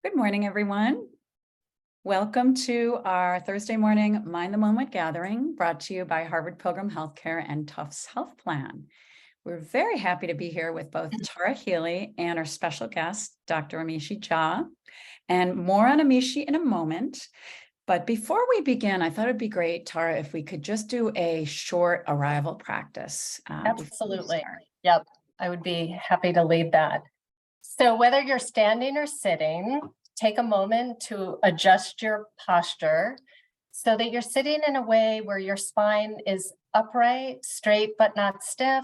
Good morning, everyone. Welcome to our Thursday morning Mind the Moment gathering brought to you by Harvard Pilgrim Healthcare and Tufts Health Plan. We're very happy to be here with both Tara Healey and our special guest, Dr. Amishi Jha, and more on Amishi in a moment. But before we begin, I thought it'd be great, Tara, if we could just do a short arrival practice. Absolutely. Yep. I would be happy to lead that. So whether you're standing or sitting, take a moment to adjust your posture so that you're sitting in a way where your spine is upright, straight, but not stiff.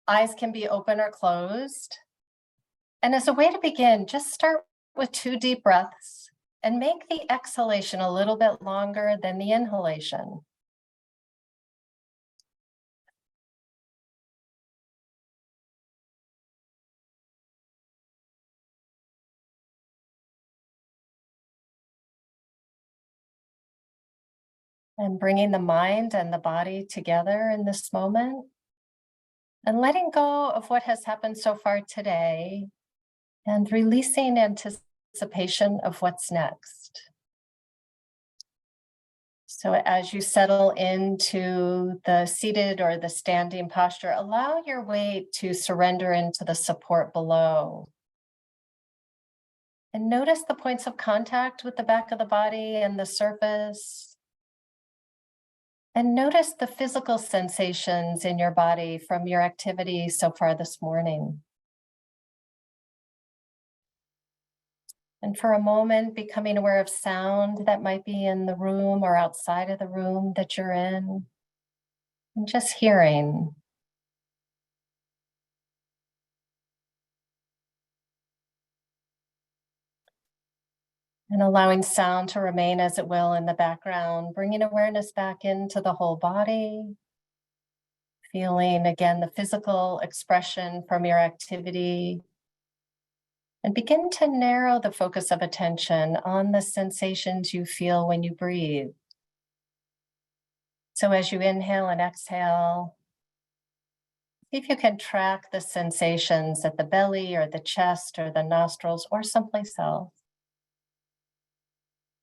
Eyes can be open or closed. And as a way to begin, just start with 2 deep breaths and make the exhalation a little bit longer than the inhalation. And bringing the mind and the body together in this moment and letting go of what has happened so far today and releasing anticipation of what's next. So as you settle into the seated or the standing posture, allow your weight to surrender into the support below. And notice the points of contact with the back of the body and the surface. And notice the physical sensations in your body from your activity so far this morning. And for a moment, becoming aware of sound that might be in the room or outside of the room that you're in. And just hearing. And allowing sound to remain as it will in the background, bringing awareness back into the whole body. Feeling again the physical expression from your activity. And begin to narrow the focus of attention on the sensations you feel when you breathe. So as you inhale and exhale, see if you can track the sensations at the belly or the chest or the nostrils or someplace else.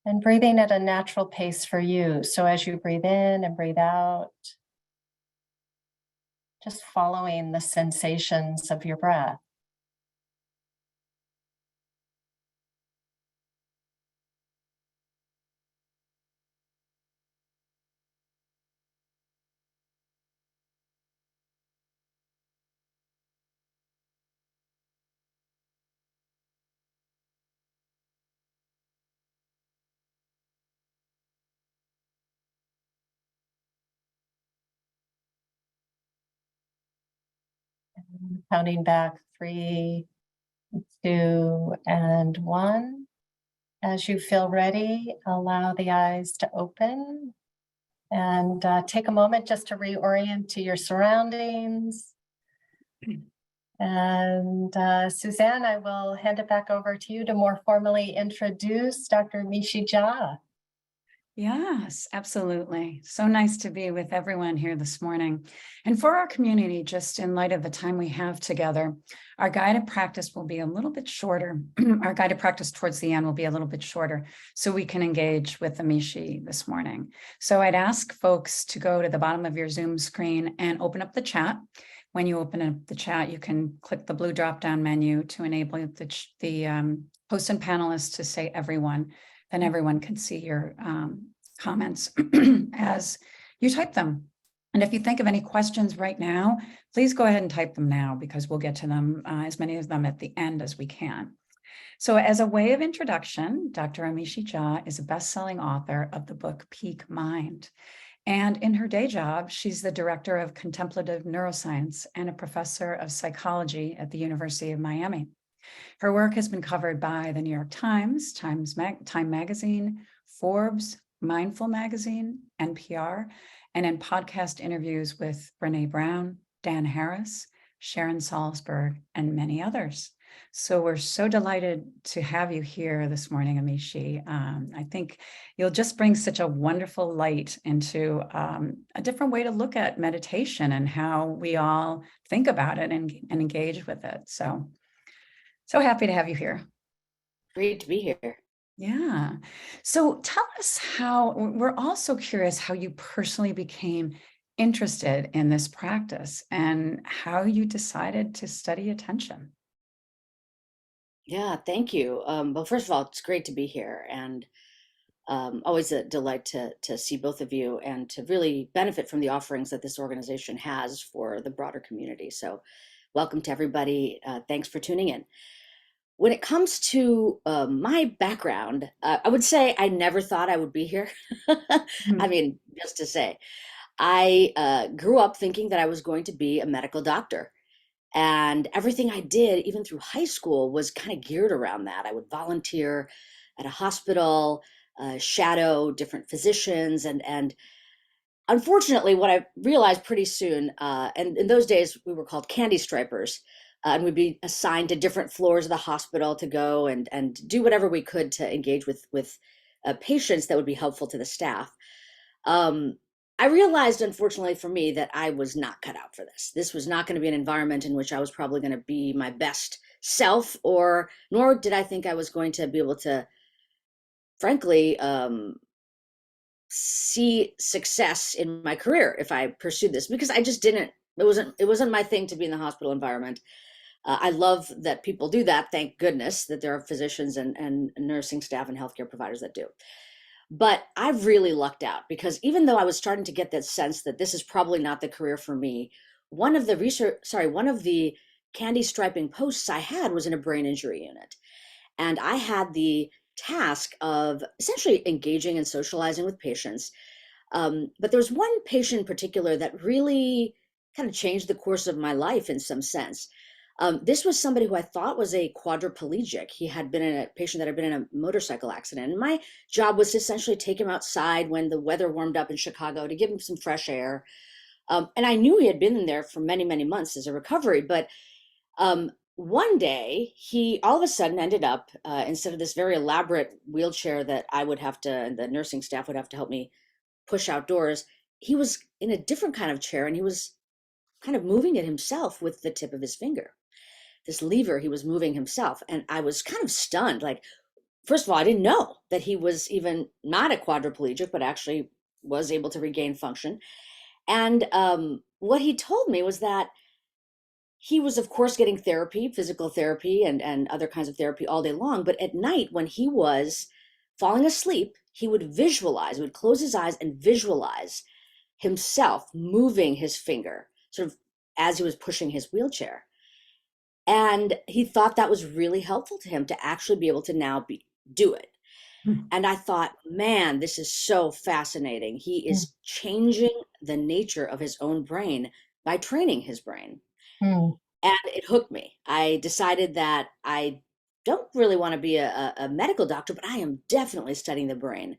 And breathing at a natural pace for you. So as you breathe in and breathe out, just following the sensations of your breath. Counting back 3, 2, and 1. As you feel ready, allow the eyes to open and take a moment just to reorient to your surroundings. And Suzanne, I will hand it back over to you to more formally introduce Dr. Amishi Jha. Yes, absolutely. So nice to be with everyone here this morning. And for our community, just in light of the time we have together, our guided practice will be a little bit shorter. Our guided practice towards the end will be a little bit shorter so we can engage with Amishi this morning. So I'd ask folks to go to the bottom of your Zoom screen and open up the chat. When you open up the chat, you can click the blue drop-down menu to enable the host and panelists to say everyone. Then everyone can see your comments as you type them. And if you think of any questions right now, please go ahead and type them now because we'll get to them, as many of them at the end as we can. So as a way of introduction, Dr. Amishi Jha is a best-selling author of the book Peak Mind. And in her day job, she's the director of contemplative neuroscience and a professor of psychology at the University of Miami. Her work has been covered by the New York Times, Time Magazine, Forbes, Mindful Magazine, NPR, and in podcast interviews with Brené Brown, Dan Harris, Sharon Salzberg, and many others. So we're so delighted to have you here this morning, Amishi. I think you'll just bring such a wonderful light into a different way to look at meditation and how we all think about it and engage with it. So happy to have you here. Great to be here. Yeah. So tell us how, we're also curious how you personally became interested in this practice and how you decided to study attention. Yeah, thank you. Well, first of all, it's great to be here, and always a delight to see both of you and to really benefit from the offerings that this organization has for the broader community. So, welcome to everybody. Thanks for tuning in. When it comes to my background, I would say I never thought I would be here. I Mhm. mean, just to say, I grew up thinking that I was going to be a medical doctor. And everything I did, even through high school, was kind of geared around that. I would volunteer at a hospital, shadow different physicians, and unfortunately, what I realized pretty soon, and in those days we were called candy stripers, and we'd be assigned to different floors of the hospital to go and do whatever we could to engage with patients that would be helpful to the staff. um, I realized, unfortunately for me, that I was not cut out for this. This was not going to be an environment in which I was probably going to be my best self, or nor did I think I was going to be able to, frankly, see success in my career if I pursued this, because I just didn't. It wasn't my thing to be in the hospital environment. I love that people do that. Thank goodness that there are physicians and nursing staff and healthcare providers that do. But I've really lucked out, because even though I was starting to get that sense that this is probably not the career for me, one of the candy striping posts I had was in a brain injury unit. And I had the task of essentially engaging and socializing with patients. But there was one patient in particular that really kind of changed the course of my life in some sense. This was somebody who I thought was a quadriplegic. He had been a patient that had been in a motorcycle accident. And my job was to essentially take him outside when the weather warmed up in Chicago to give him some fresh air. And I knew he had been in there for many, many months as a recovery. But one day, he all of a sudden ended up, instead of this very elaborate wheelchair that I would have to, and the nursing staff would have to help me push outdoors, he was in a different kind of chair, and he was kind of moving it himself with the tip of his finger. This lever he was moving himself. And I was kind of stunned. Like, first of all, I didn't know that he was even not a quadriplegic, but actually was able to regain function. And what he told me was that he was, of course, getting therapy, physical therapy, and other kinds of therapy all day long. But at night, when he was falling asleep, he would close his eyes and visualize himself moving his finger, sort of as he was pushing his wheelchair. And he thought that was really helpful to him to actually be able to do it. And I thought, man, this is so fascinating. He Mm, is changing the nature of his own brain by training his brain. mm, And it hooked me. I decided that I don't really want to be a medical doctor, but I am definitely studying the brain.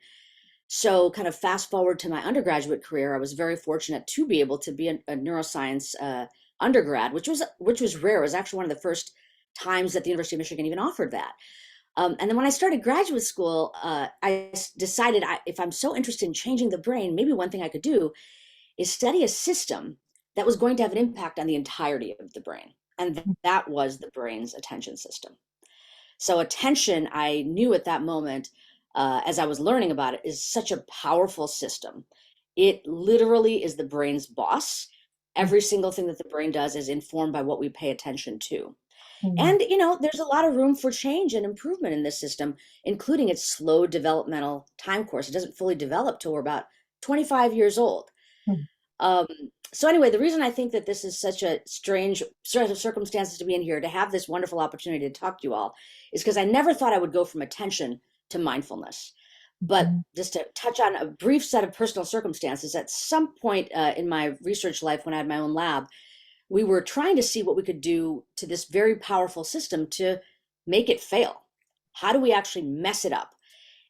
So, kind of fast forward to my undergraduate career, I was very fortunate to be able to be a neuroscience undergrad, which was rare. It was actually one of the first times that the University of Michigan even offered that. And then when I started graduate school, decided, if I'm so interested in changing the brain, maybe one thing I could do is study a system that was going to have an impact on the entirety of the brain. And that was the brain's attention system. So, attention, I knew at that moment, as I was learning about it, is such a powerful system. It literally is the brain's boss. mm, Every single thing that the brain does is informed by what we pay attention to. mm, And, there's a lot of room for change and improvement in this system, including its slow developmental time course. It doesn't fully develop till we're about 25 years old. mm, Um, so anyway, the reason I think that this is such a strange set of circumstances to be in here, to have this wonderful opportunity to talk to you all, is because I never thought I would go from attention to mindfulness. But mm, just to touch on a brief set of personal circumstances, at some point in my research life, when I had my own lab, we were trying to see what we could do to this very powerful system to make it fail. How do we actually mess it up?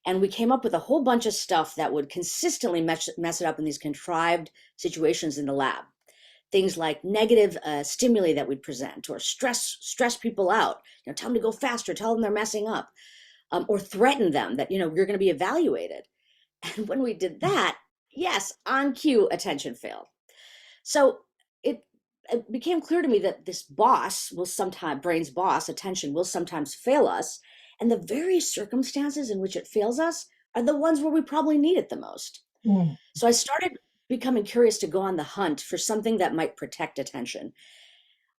And we came up with a whole bunch of stuff that would consistently mess it up in these contrived situations in the lab. Things like negative stimuli that we'd present, or stress people out. Tell them to go faster, tell them they're messing up, or threaten them that you're going to be evaluated. And when we did that, yes, on cue, attention failed. So it, it became clear to me that this boss will sometimes, brain's boss, attention, will sometimes fail us. And the very circumstances in which it fails us are the ones where we probably need it the most. Mm. So I started becoming curious to go on the hunt for something that might protect attention.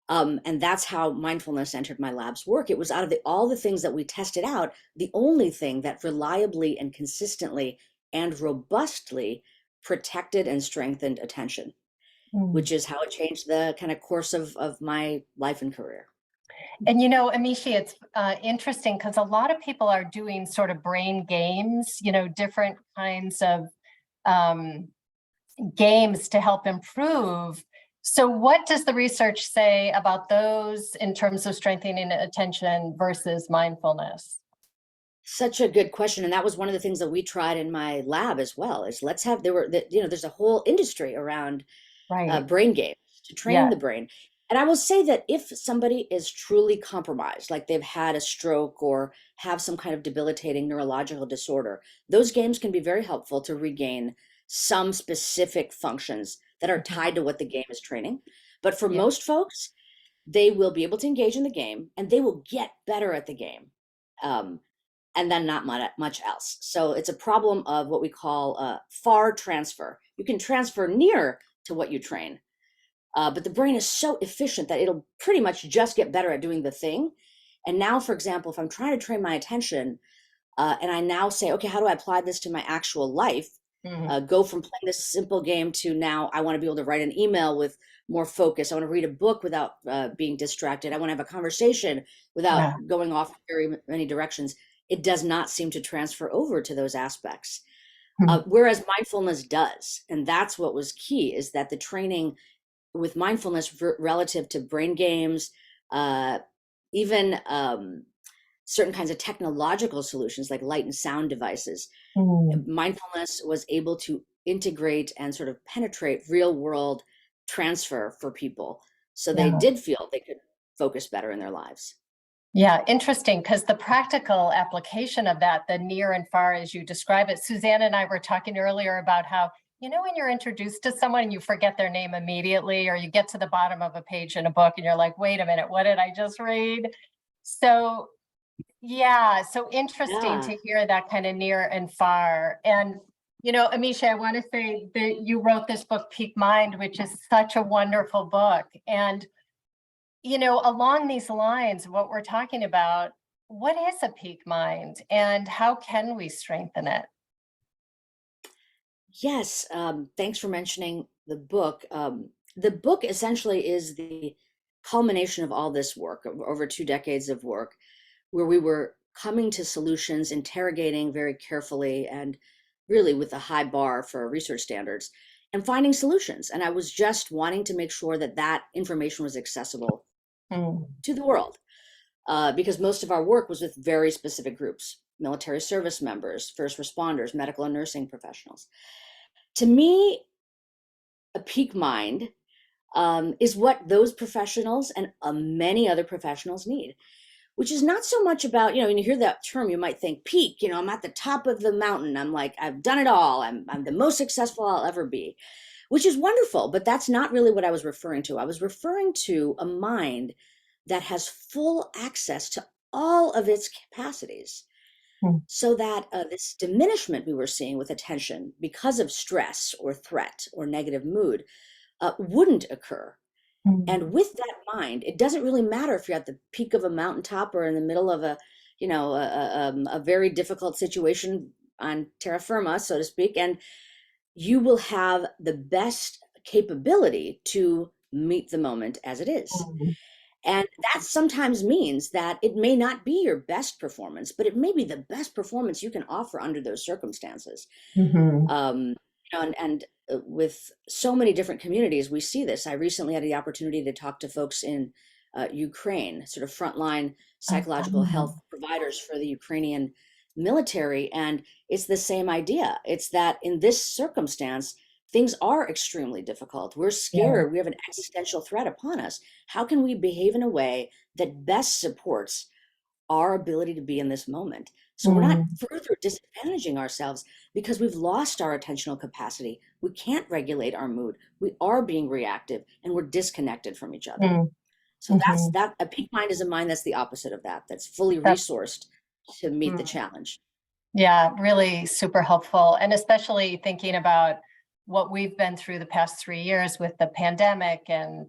And that's how mindfulness entered my lab's work. It was out of all the things that we tested out, the only thing that reliably and consistently and robustly protected and strengthened attention, which is how it changed the kind of course of my life and career. And Amishi, it's interesting because a lot of people are doing sort of brain games, different kinds of games to help improve. So what does the research say about those in terms of strengthening attention versus mindfulness? Such a good question. And that was one of the things that we tried in my lab as well, is there's a whole industry around Right. brain games to train Yeah. the brain. And I will say that if somebody is truly compromised, like they've had a stroke or have some kind of debilitating neurological disorder, those games can be very helpful to regain some specific functions that are tied to what the game is training. But for Yeah. most folks, they will be able to engage in the game and they will get better at the game. And then not much else. So it's a problem of what we call far transfer. You can transfer near to what you train, but the brain is so efficient that it'll pretty much just get better at doing the thing. And now, for example, if I'm trying to train my attention and I now say, okay, how do I apply this to my actual life? Go from playing this simple game to now I want to be able to write an email with more focus. I want to read a book without being distracted. I want to have a conversation without going off very many directions. It does not seem to transfer over to those aspects. Whereas mindfulness does. And that's what was key, is that the training with mindfulness relative to brain games, even certain kinds of technological solutions like light and sound devices, mindfulness was able to integrate and sort of penetrate real world transfer for people. So they did feel they could focus better in their lives. Yeah, interesting, because the practical application of that, the near and far as you describe it, Suzanne and I were talking earlier about how, when you're introduced to someone and you forget their name immediately, or you get to the bottom of a page in a book and you're like, wait a minute, what did I just read? So yeah, so interesting to hear that kind of near and far. And, Amishi, I want to say that you wrote this book, Peak Mind, which is such a wonderful book. And along these lines, what we're talking about, what is a peak mind and how can we strengthen it? Yes, thanks for mentioning the book. The book essentially is the culmination of all this work, over 2 decades of work, where we were coming to solutions, interrogating very carefully and really with a high bar for research standards, and finding solutions. And I was just wanting to make sure that that information was accessible to the world, because most of our work was with very specific groups: military service members, first responders, medical and nursing professionals. To me, a peak mind is what those professionals and many other professionals need, which is not so much about, when you hear that term, you might think peak, I'm at the top of the mountain. I'm like, I've done it all. I'm the most successful I'll ever be, which is wonderful, but that's not really what I was referring to. I was referring to a mind that has full access to all of its capacities, so that this diminishment we were seeing with attention because of stress or threat or negative mood wouldn't occur. And with that mind, it doesn't really matter if you're at the peak of a mountaintop or in the middle of a very difficult situation on terra firma, so to speak, and you will have the best capability to meet the moment as it is. And that sometimes means that it may not be your best performance, but it may be the best performance you can offer under those circumstances. And with so many different communities, we see this. I recently had the opportunity to talk to folks in Ukraine, sort of frontline psychological health providers for the Ukrainian military. And it's the same idea. It's that in this circumstance, things are extremely difficult. We're scared. We have an existential threat upon us. How can we behave in a way that best supports our ability to be in this moment? So we're not further disadvantaging ourselves because we've lost our attentional capacity. We can't regulate our mood. We are being reactive and we're disconnected from each other. So that's that. A peak mind is a mind that's the opposite of that. That's fully resourced to meet the challenge. Yeah, really super helpful. And especially thinking about what we've been through the past 3 years with the pandemic and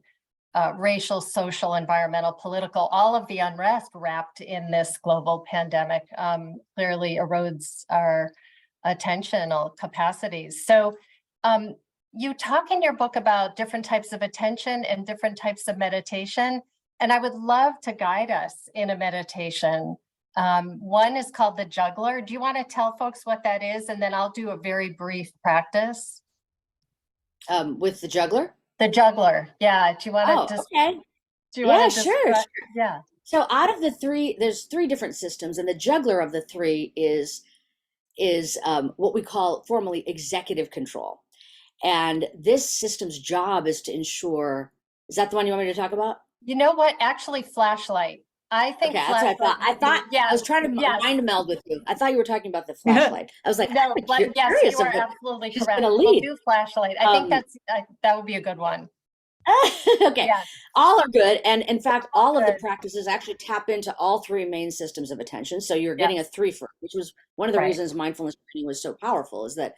racial, social, environmental, political, all of the unrest wrapped in this global pandemic clearly erodes our attentional capacities. So you talk in your book about different types of attention and different types of meditation, and I would love to guide us in a meditation. One is called the juggler. Do you want to tell folks what that is? And then I'll do a very brief practice. With the juggler? The juggler. Yeah. Do you want to okay. do you Yeah, want to sure. Yeah. So out of the three, there's three different systems, and the juggler of the three is what we call formally executive control. And this system's job is to ensure, is that the one you want me to talk about? You know what? Actually, flashlight. I think Okay, that's what I thought. Yeah, I was trying to mind meld with you. I thought you were talking about the flashlight. I was like, no, but yes, curious you are of what absolutely she's correct. gonna We'll lead. do flashlight. I think that would be a good one. Okay, Yes. all are good. And in fact, all of the Good. practices actually tap into all three main systems of attention. So you're getting a three-fer, which was one of the Right. reasons mindfulness training was so powerful, is that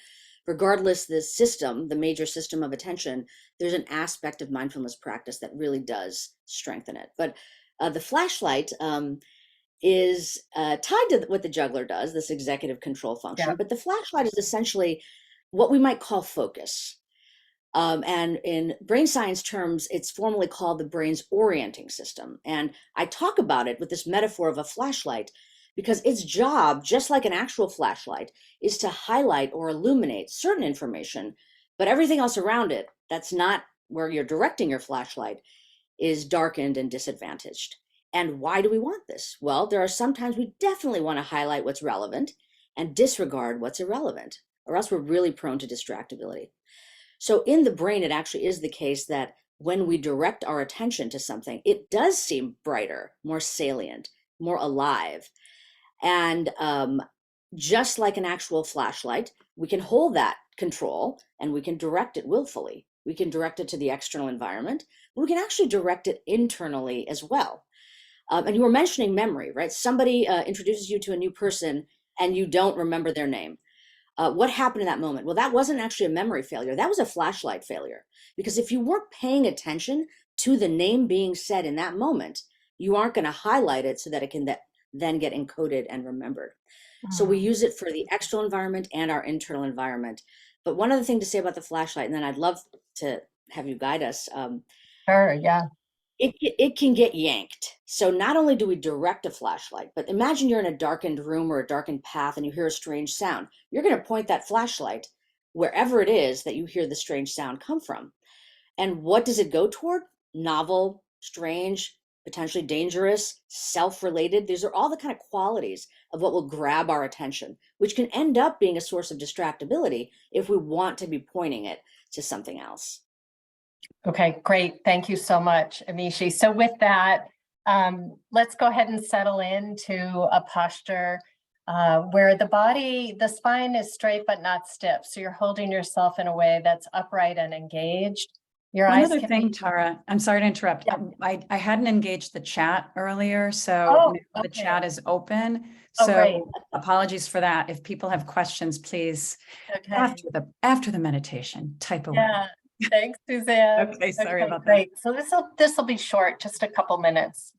regardless the system, the major system of attention, there's an aspect of mindfulness practice that really does strengthen it. But the flashlight is tied to what the juggler does, this executive control function. Yeah. But the flashlight is essentially what we might call focus. And in brain science terms, it's formally called the brain's orienting system. And I talk about it with this metaphor of a flashlight because its job, just like an actual flashlight, is to highlight or illuminate certain information, but everything else around it, that's not where you're directing your flashlight, is darkened and disadvantaged. And why do we want this? Well, there are sometimes we definitely want to highlight what's relevant and disregard what's irrelevant, or else we're really prone to distractibility. So in the brain, it actually is the case that when we direct our attention to something, it does seem brighter, more salient, more alive. And just like an actual flashlight, we can hold that control and we can direct it willfully. We can direct it to the external environment, but we can actually direct it internally as well. And you were mentioning memory, right? Somebody introduces you to a new person and you don't remember their name. What happened in that moment? Well, that wasn't actually a memory failure. That was a flashlight failure. Because if you weren't paying attention to the name being said in that moment, you aren't going to highlight it so that it can then get encoded and remembered. So we use it for the external environment and our internal environment. But one other thing to say about the flashlight, and then I'd love to have you guide us. Sure, yeah. It can get yanked. So not only do we direct a flashlight, but imagine you're in a darkened room or a darkened path and you hear a strange sound. You're going to point that flashlight wherever it is that you hear the strange sound come from. And what does it go toward? Novel, strange, potentially dangerous, self-related. These are all the kind of qualities of what will grab our attention, which can end up being a source of distractibility if we want to be pointing it to something else. Okay, great. Thank you so much, Amishi. So with that, let's go ahead and settle into a posture where the spine is straight but not stiff. So you're holding yourself in a way that's upright and engaged. Your One eyes other can thing, be... Tara, I'm sorry to interrupt. Yeah. I hadn't engaged the chat earlier, so now the chat is open. So great. apologies for that. If people have questions, please, Okay. after the meditation, type away. Yeah. Thanks, Suzanne. Okay, sorry about that. Great. So this will be short, just a couple minutes.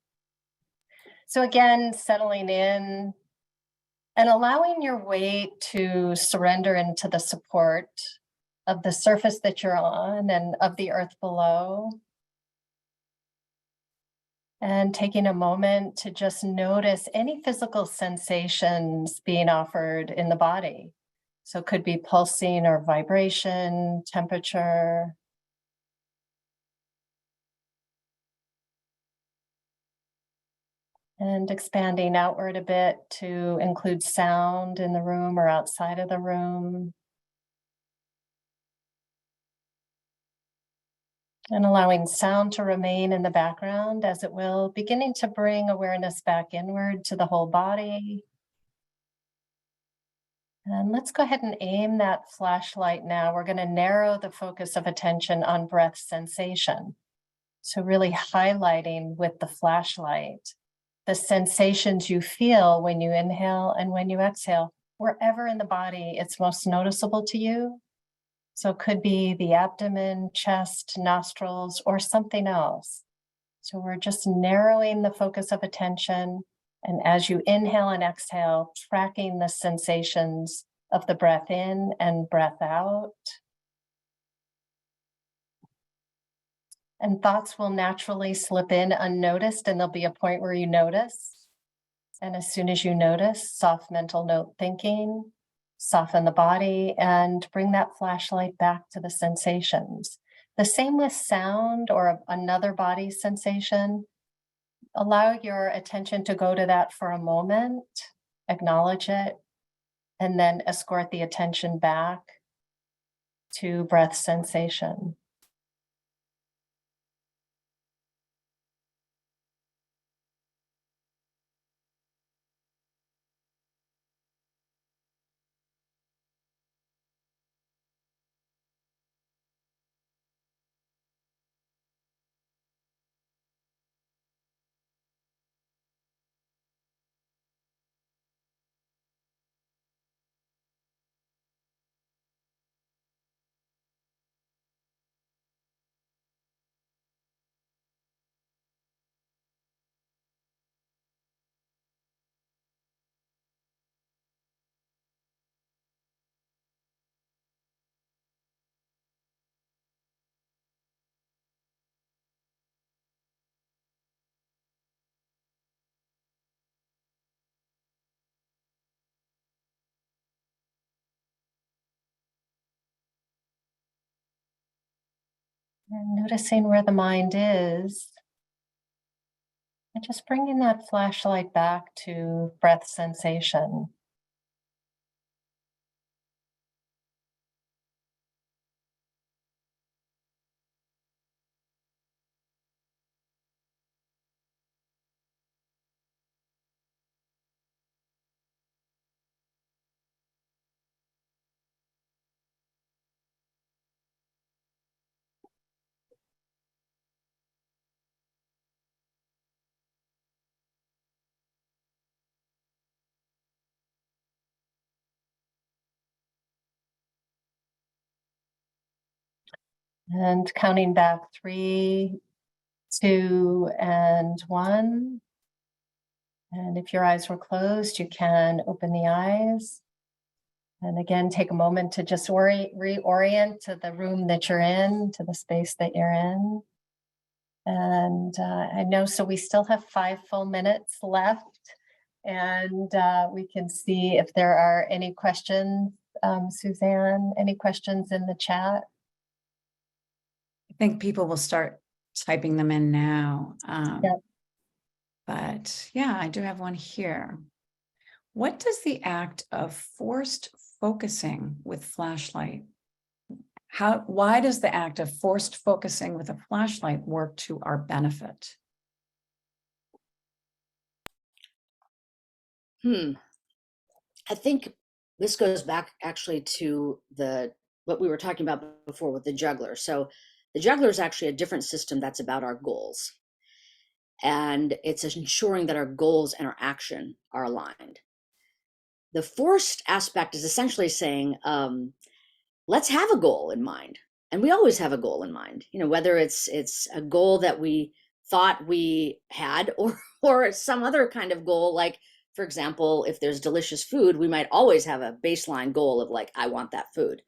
So again, settling in and allowing your weight to surrender into the support of the surface that you're on and of the earth below. And taking a moment to just notice any physical sensations being offered in the body. So it could be pulsing or vibration, temperature. And expanding outward a bit to include sound in the room or outside of the room. And allowing sound to remain in the background as it will, beginning to bring awareness back inward to the whole body. And let's go ahead and aim that flashlight now. We're going to narrow the focus of attention on breath sensation. So really highlighting with the flashlight the sensations you feel when you inhale and when you exhale, wherever in the body it's most noticeable to you. So it could be the abdomen, chest, nostrils, or something else. So we're just narrowing the focus of attention. And as you inhale and exhale, tracking the sensations of the breath in and breath out. And thoughts will naturally slip in unnoticed, and there'll be a point where you notice. And as soon as you notice, soft mental note thinking, soften the body, and bring that flashlight back to the sensations. The same with sound or another body sensation. Allow your attention to go to that for a moment, acknowledge it, and then escort the attention back to breath sensation. And noticing where the mind is, and just bringing that flashlight back to breath sensation. And counting back 3, 2, and 1. And if your eyes were closed, you can open the eyes. And again, take a moment to just reorient to the room that you're in, to the space that you're in. And I know, so we still have 5 full minutes left. And we can see if there are any questions. Suzanne, any questions in the chat? I think people will start typing them in now. Yep. But yeah, I do have one here. What does the act of forced focusing with flashlight, why does the act of forced focusing with a flashlight work to our benefit? I think this goes back actually to what we were talking about before with the juggler. So the juggler is actually a different system that's about our goals. And it's ensuring that our goals and our action are aligned. The forced aspect is essentially saying, let's have a goal in mind. And we always have a goal in mind, whether it's a goal that we thought we had or some other kind of goal. Like, for example, if there's delicious food, we might always have a baseline goal of like, I want that food.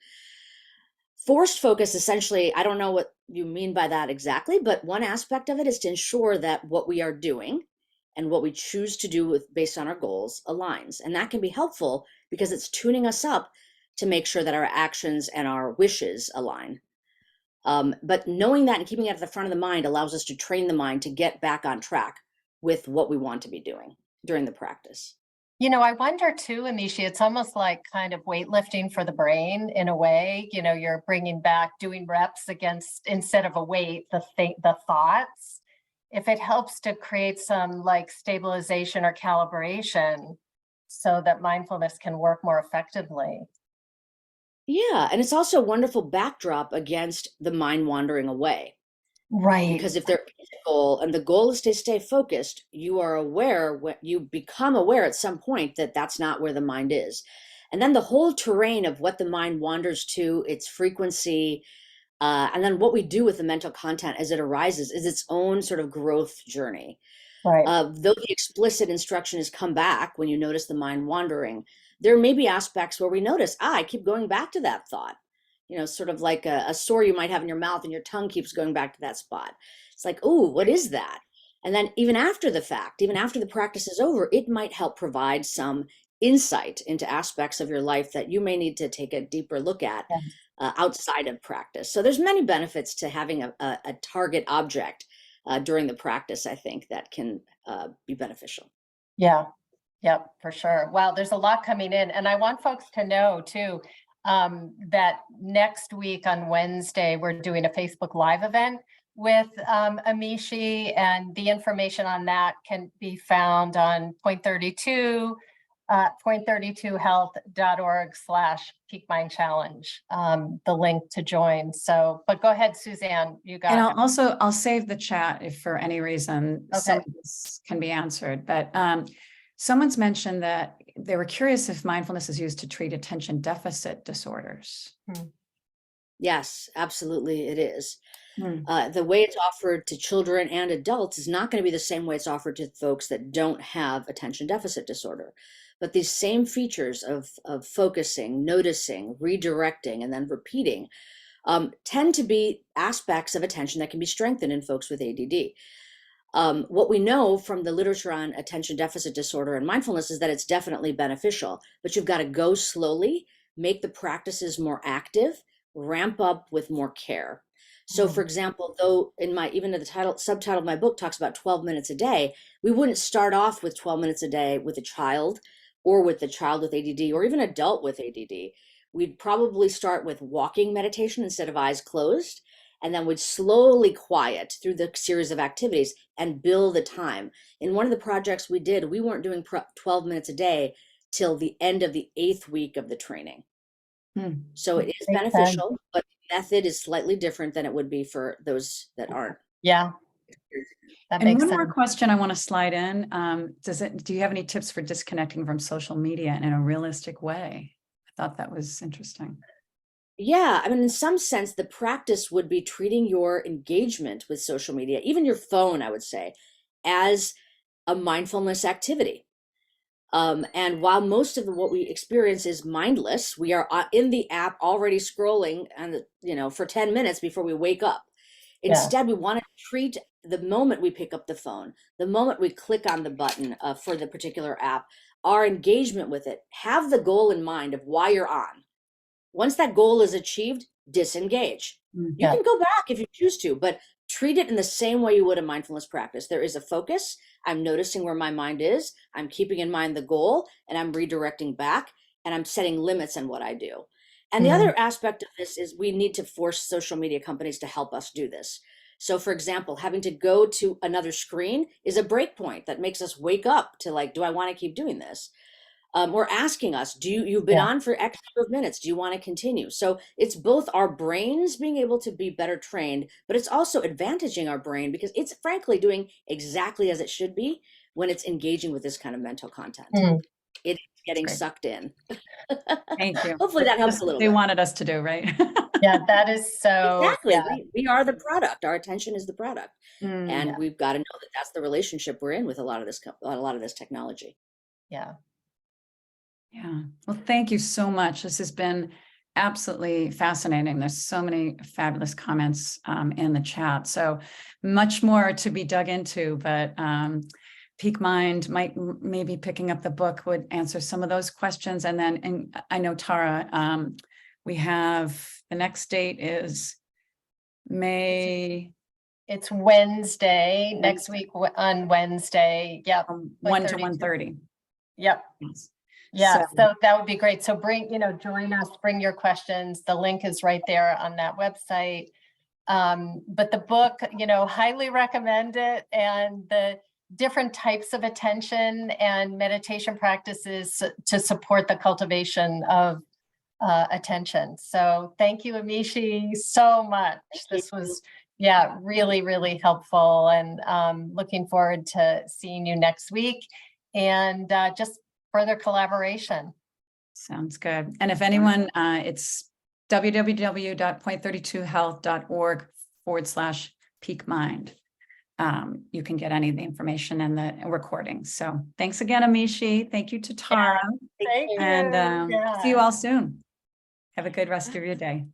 Forced focus, essentially, I don't know what you mean by that exactly, but one aspect of it is to ensure that what we are doing and what we choose to do based on our goals aligns. And that can be helpful because it's tuning us up to make sure that our actions and our wishes align. But knowing that and keeping it at the front of the mind allows us to train the mind to get back on track with what we want to be doing during the practice. I wonder too, Amishi, it's almost like kind of weightlifting for the brain in a way. You're bringing back doing reps against, instead of a weight, the thoughts. If it helps to create some like stabilization or calibration so that mindfulness can work more effectively. Yeah, and it's also a wonderful backdrop against the mind wandering away. Right. Because if there is a goal and the goal is to stay focused, you are aware, when you become aware at some point that that's not where the mind is. And then the whole terrain of what the mind wanders to, its frequency, and then what we do with the mental content as it arises is its own sort of growth journey. Right. Though the explicit instruction has come back when you notice the mind wandering, there may be aspects where we notice, I keep going back to that thought. Sort of like a sore you might have in your mouth and your tongue keeps going back to that spot. It's like, oh, what is that? And then even after the fact, even after the practice is over, it might help provide some insight into aspects of your life that you may need to take a deeper look at outside of practice. So there's many benefits to having a target object during the practice, I think, that can be beneficial. Yeah. Yep, for sure. Wow, there's a lot coming in. And I want folks to know too, that next week on Wednesday, we're doing a Facebook Live event with Amishi, and the information on that can be found on point32health.org/Peak Mind Challenge, the link to join. So, but go ahead, Suzanne, you got And it. I'll save the chat if for any reason some of this can be answered. But someone's mentioned that they were curious if mindfulness is used to treat attention deficit disorders. Yes, absolutely it is. Hmm. The way it's offered to children and adults is not going to be the same way it's offered to folks that don't have attention deficit disorder. But these same features of focusing, noticing, redirecting, and then repeating tend to be aspects of attention that can be strengthened in folks with ADD. What we know from the literature on attention deficit disorder and mindfulness is that it's definitely beneficial, but you've got to go slowly, make the practices more active, ramp up with more care. So for example, though even the subtitle of my book talks about 12 minutes a day, we wouldn't start off with 12 minutes a day with a child or with the child with ADD or even adult with ADD. We'd probably start with walking meditation instead of eyes closed, and then we'd slowly quiet through the series of activities and build the time. In one of the projects we did, we weren't doing 12 minutes a day till the end of the 8th week of the training. So it is Makes beneficial, but the method is slightly different than it would be for those that aren't. Yeah, that And makes one sense. more question I want to slide in. Do you have any tips for disconnecting from social media in a realistic way? I thought that was interesting. Yeah, I mean, in some sense, the practice would be treating your engagement with social media, even your phone, I would say, as a mindfulness activity. And while most of what we experience is mindless, we are in the app already scrolling and for 10 minutes before we wake up. Instead, we want to treat the moment we pick up the phone, the moment we click on the button for the particular app, our engagement with it, have the goal in mind of why you're on. Once that goal is achieved, disengage. You can go back if you choose to, but treat it in the same way you would a mindfulness practice. There is a focus. I'm noticing where my mind is. I'm keeping in mind the goal, and I'm redirecting back, and I'm setting limits on what I do. And the other aspect of this is we need to force social media companies to help us do this. So for example, having to go to another screen is a break point that makes us wake up to like, do I want to keep doing this? Or asking us, you've been on for X number of minutes, do you want to continue? So it's both our brains being able to be better trained, but it's also advantaging our brain because it's frankly doing exactly as it should be when it's engaging with this kind of mental content. It's getting sucked in. Thank you. Hopefully that helps a little They bit. wanted us to do, right? Yeah, that is so. Exactly. Yeah. We are the product. Our attention is the product. And Yeah. we've got to know that that's the relationship we're in with a lot of this technology. Yeah. Yeah. Well, thank you so much. This has been absolutely fascinating. There's so many fabulous comments in the chat. So much more to be dug into, but Peak Mind maybe picking up the book would answer some of those questions. And then, and I know Tara, we have the next date is May. It's Wednesday, next week on Wednesday. Yep. 1 to 1:30. Yep. Yes. Yeah, so that would be great. So join us, bring your questions. The link is right there on that website. But the book, highly recommend it, and the different types of attention and meditation practices to support the cultivation of attention. So thank you, Amishi, so much. This was Yeah, really, really helpful, and looking forward to seeing you next week, and just further collaboration. Sounds good. And if anyone, it's www.point32health.org/peak mind. You can get any of the information and the recording. So thanks again, Amishi. Thank you to Tara. Thank you. And see you Yeah. all soon. Have a good rest of your day.